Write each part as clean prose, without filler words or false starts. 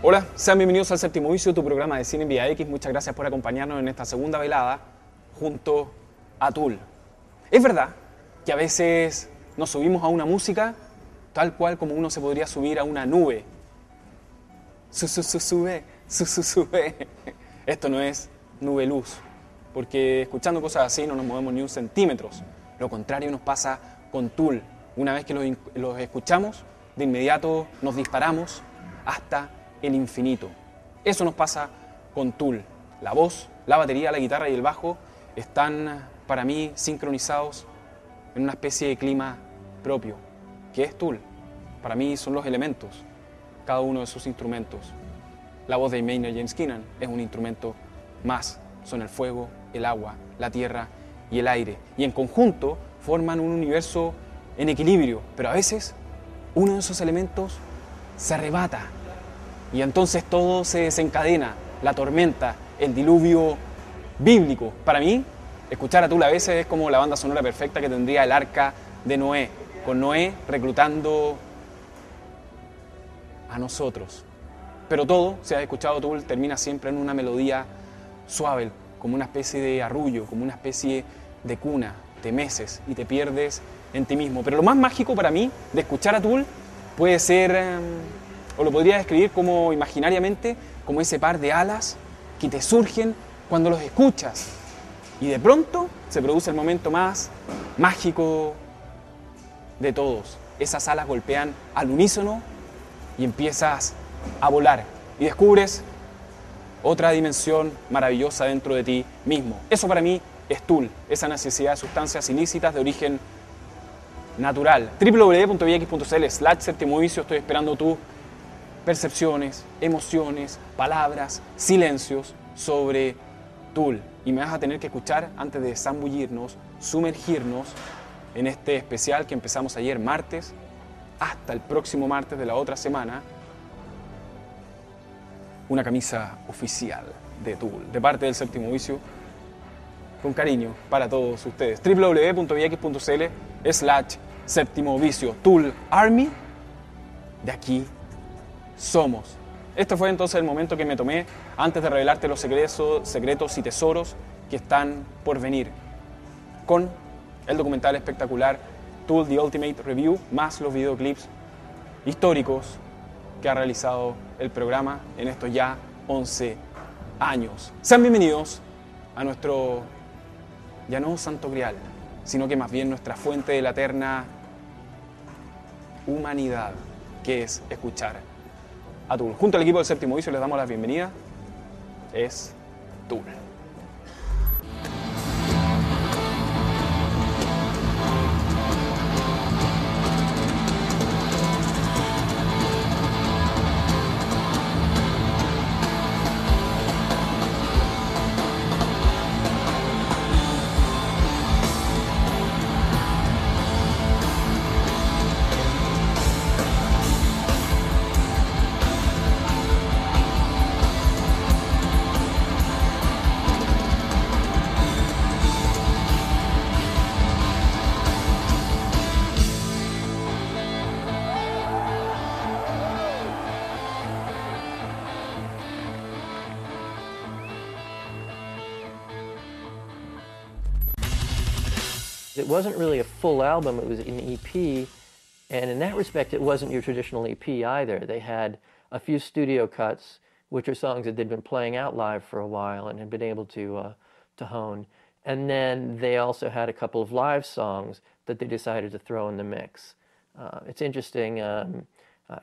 Hola, sean bienvenidos al Séptimo Vicio, tu programa de cine en Vía X. Muchas gracias por acompañarnos en esta segunda velada junto a Tool. Es verdad que a veces nos subimos a una música tal cual como uno se podría subir a una nube. Sube. Esto no es nube luz, porque escuchando cosas así no nos movemos ni un centímetro. Lo contrario nos pasa con Tool. Una vez que los escuchamos, de inmediato nos disparamos hasta el infinito. Eso nos pasa con Tool. La voz, la batería, la guitarra y el bajo están para mí sincronizados en una especie de clima propio, que es Tool. Para mí son los elementos, cada uno de sus instrumentos. La voz de Maynard James Keenan es un instrumento más. Son el fuego, el agua, la tierra y el aire. Y en conjunto forman un universo en equilibrio, pero a veces uno de esos elementos se arrebata y entonces todo se desencadena, la tormenta, el diluvio bíblico. Para mí, escuchar a Tool a veces es como la banda sonora perfecta que tendría el arca de Noé, con Noé reclutando a nosotros. Pero todo, si has escuchado Tool, termina siempre en una melodía suave, como una especie de arrullo, como una especie de cuna. Te meces y te pierdes en ti mismo. Pero lo más mágico para mí de escuchar a Tool puede ser, o lo podría describir como imaginariamente, como ese par de alas que te surgen cuando los escuchas. Y de pronto se produce el momento más mágico de todos. Esas alas golpean al unísono y empiezas a volar. Y descubres otra dimensión maravillosa dentro de ti mismo. Eso para mí es Tool, esa necesidad de sustancias ilícitas de origen natural. www.vx.cl/Séptimo Vicio. Estoy esperando tus percepciones, emociones, palabras, silencios sobre Tool. Y me vas a tener que escuchar antes de zambullirnos, sumergirnos en este especial que empezamos ayer martes hasta el próximo martes de la otra semana. Una camisa oficial de Tool, de parte del Séptimo Vicio, con cariño para todos ustedes. www.vx.cl/Séptimo Vicio. Tool Army, de aquí somos. Este fue entonces el momento que me tomé antes de revelarte los secretos y tesoros que están por venir, con el documental espectacular Tool The Ultimate Review, más los videoclips históricos que ha realizado el programa en estos ya 11 años. Sean bienvenidos a nuestro, ya no santo grial, sino que más bien nuestra fuente de la eterna humanidad, que es escuchar a Tool. Junto al equipo del Séptimo Vicio les damos la bienvenida. Es Tool. It wasn't really a full album, it was an EP, and in that respect it wasn't your traditional EP either. They had a few studio cuts, which are songs that they'd been playing out live for a while and had been able to hone. And then they also had a couple of live songs that they decided to throw in the mix. It's interesting, I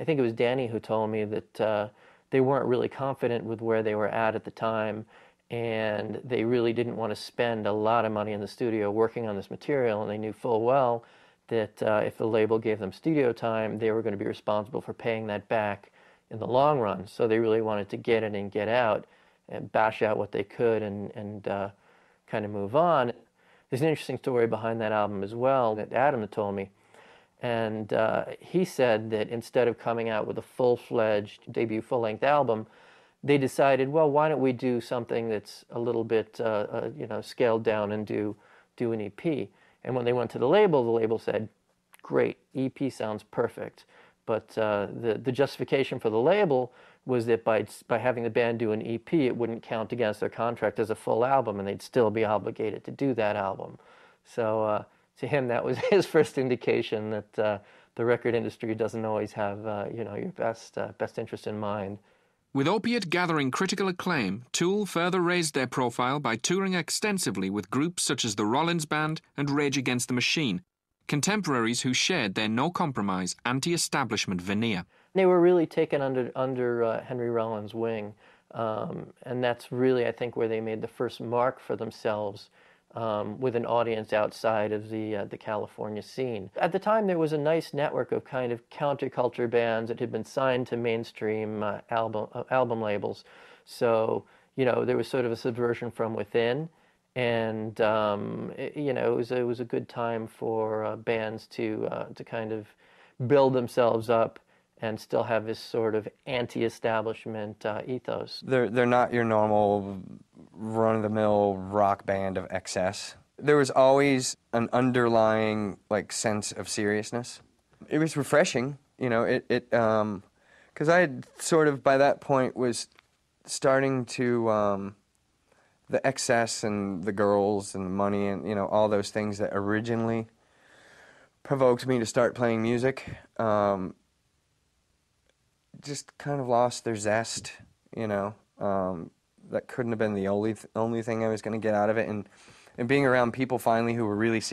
think it was Danny who told me that they weren't really confident with where they were at the time, and they really didn't want to spend a lot of money in the studio working on this material, and they knew full well that if the label gave them studio time, they were going to be responsible for paying that back in the long run. So they really wanted to get in and get out and bash out what they could and kind of move on. There's an interesting story behind that album as well that Adam had told me. And he said that instead of coming out with a full-fledged debut full-length album, they decided, well, why don't we do something that's a little bit, scaled down and do an EP. And when they went to the label said, great, EP sounds perfect. But the justification for the label was that by having the band do an EP, it wouldn't count against their contract as a full album, and they'd still be obligated to do that album. So to him, that was his first indication that the record industry doesn't always have your best interest in mind. With Opiate gathering critical acclaim, Tool further raised their profile by touring extensively with groups such as the Rollins Band and Rage Against the Machine, contemporaries who shared their no-compromise, anti-establishment veneer. They were really taken under Henry Rollins' wing, and that's really, I think, where they made the first mark for themselves with an audience outside of the California scene. At the time, there was a nice network of kind of counterculture bands that had been signed to mainstream album labels. So, there was sort of a subversion from within, and it was a good time for bands to kind of build themselves up and still have this sort of anti-establishment ethos. They're not your normal run-of-the-mill rock band of excess. There was always an underlying sense of seriousness. It was refreshing, because I had sort of by that point was starting to the excess and the girls and the money and all those things that originally provoked me to start playing music. Just kind of lost their zest, that couldn't have been the only thing I was going to get out of it, and being around people finally who were really serious